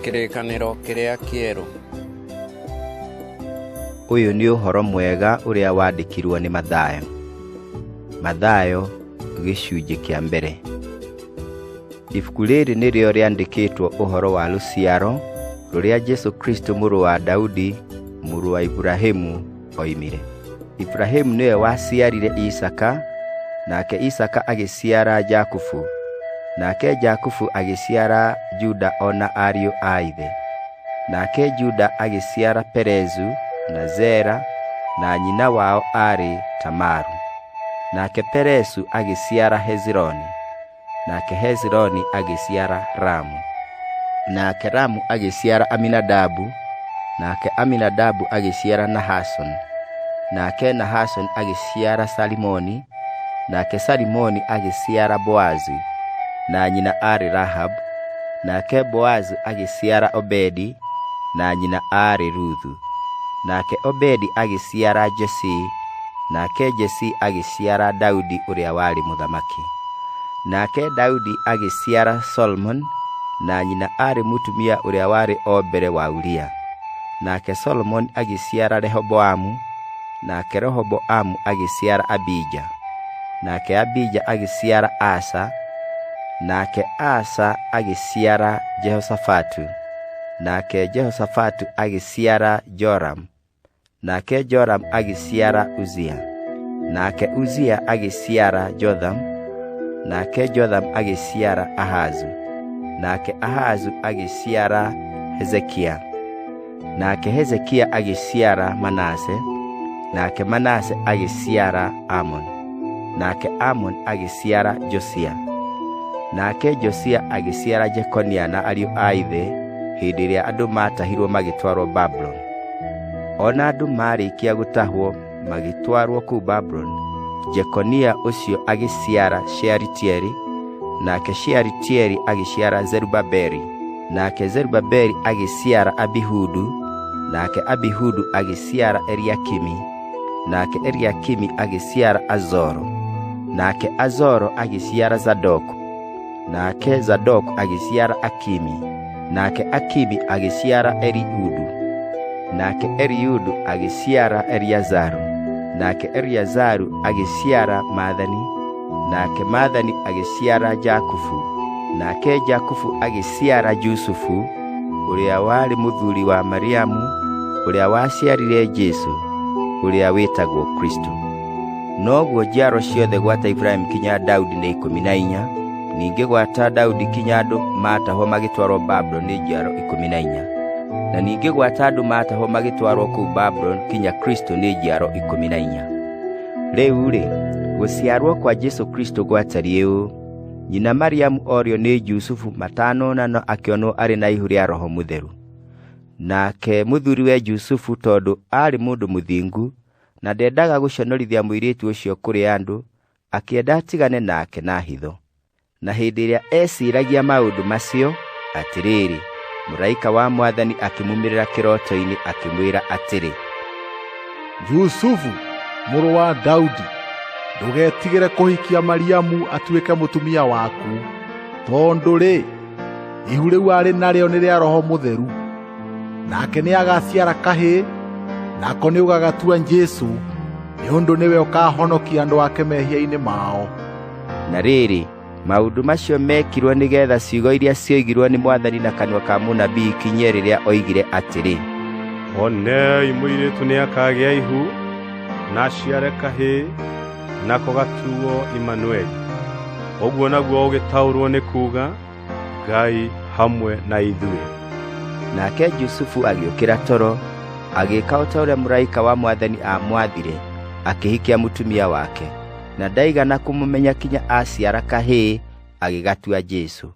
Kĩrĩkanĩro kĩrĩa kĩerũ. Ũyũ nĩ ũhoro mwega ũrĩa wandĩkirwo nĩ Mathayo. Mathayo gĩcunjĩ kĩa mbere. Ibuku rĩrĩ nĩrĩo rĩandĩkĩtwo ũhoro wa rũciaro rũrĩa Jesu Kristo mũrũ wa Daudi, mũrũ wa Ibrahimu oimire. Ibrahimu nĩwe waciarire Isaka, nake Isaka agĩciara Jakubu, nake Jakubu agĩciara Juda ona ariũ a ithe. Nake Juda agĩciara Perezu na Zera, na nyina wao arĩ Tamaru. Nake Perezu agĩciara Hezironi, nake Hezironi agĩciara Ramu. Nake Ramu agĩciara Aminadabu, nake Aminadabu agĩciara Nahason. Nake Nahason agĩciara Salimoni, nake Salimoni agĩciara Boazu, na nyina arĩ Rahab. Nake Boazu agĩciara Obedi, na nyina arĩ Ruthu. Nake Obedi agĩciara Jesi, nake Jesi agĩciara Daudi ũrĩa warĩ mũthamaki. Nake Daudi agĩciara Solomon, na nyina arĩ mũtumia ũrĩa warĩ o mbere wa Uria. Nake Solomon agĩciara Rehoboamu, nake Rehoboamu agĩciara Abija. Nake Abija agĩciara Asa, nake Asa agĩciara Jehoshafatu. Nake Jehoshafatu agĩciara Joram, nake Joram agĩciara Uzia. Nake Uzia agĩciara Jotham, nake Jotham agĩciara Ahazu. Nake Ahazu agĩciara Hezekia. Nake Hezekia agĩciara Manase, nake Manase agĩciara Amon. Nake Amon agĩciara Josia. Nake Josia agĩciara Jekonia na ariũ a ithe hĩndĩ ĩrĩa andũ matahirwo magĩtwarwo Babylon. Ona andũ marĩkia gũtahwo magĩtwarwo kũu Babylon, Jekonia ũcio agĩciara Shealitieli, nake Shealitieli agĩciara Zerubabeli. Nake Zerubabeli agĩciara Abihudu, nake Abihudu agĩciara Eliakimi. Nake Eliakimi agĩciara Azoro. Nake Azoro agĩciara Zadoku. Nake Zadoku agĩciara Akimi. Nake Akimi agĩciara Eliudu. Nake Eliudu agĩciara Eliazaru. Nake Eliazaru agĩciara Mathani. Nake Mathani agĩciara Jakufu. Nake Jakufu agĩciara Jusufu, ũrĩa warĩ mũthuri wa Mariamu, ũrĩa waciarire Jesu, ũrĩa wĩtagwo Kristo. Noguo njiaro ciothe gwata Ibrahimu kinya Daudi nĩ 14, ningĩ gwata Daudi kinya andũ matahwo magĩtwarwo Babylon nĩ njiaro 14, na ningĩ gwata andũ matahwo magĩtwarwo kũu Babylon kinya Kristo nĩ njiaro 14. Rĩu-rĩ, gũciarwo kwa Jesu Kristo gwatariĩ ũũ: nyina Mariamu orio nĩ Jusufu matanonano akĩonwo arĩ na ihu rĩa Roho Mũtheru. Nake mũthuriwe Jusufu tondũ arĩ mũndũ mũthingu na ndendaga gũconorithia mũirĩtu ũcio kũrĩ andũ, akĩenda atigane nake na hitho. Na hĩndĩ ĩrĩa eciragia maũndũ macio, atĩrĩrĩ, mũraika wa Mwathani akĩmumĩrĩra kĩroto-inĩ akĩmwĩra atĩrĩ: Jusufu, mũrũ wa Daudi, ndũgetigĩre kũhikia Mariamu atuĩke mũtumia waku, tondũ-rĩ, ihu rĩu arĩ narĩo nĩ rĩa Roho Mũtheru. Nake nĩ agaciara kahĩĩ, nako nĩ ũgagatua Jesu, nĩ ũndũ nĩwe ũkahonokia andũ ake mehia-inĩ mao. Na rĩrĩ, maũndũ macio mekirwo nĩgetha ciugo iria cioigirwo nĩ Mwathani na kanua ka mũnabii ikinye rĩrĩa oigire atĩrĩ: Onei mũirĩtu nĩakagĩa ihu, na aciare kahĩĩ, nako gatuo Imanueli. Ũguo naguo ũgĩtaũrwo nĩ kuuga Ngai hamwe na ithuĩ. Nake Jusufu agĩũkĩra toro, agĩĩka o ta ũrĩa mũraika wa Mwathani amwathire, akĩhikia mũtumia wake, na ndaigana kũmũmenya kinya aciara kahĩĩ, agĩgatua Jesu.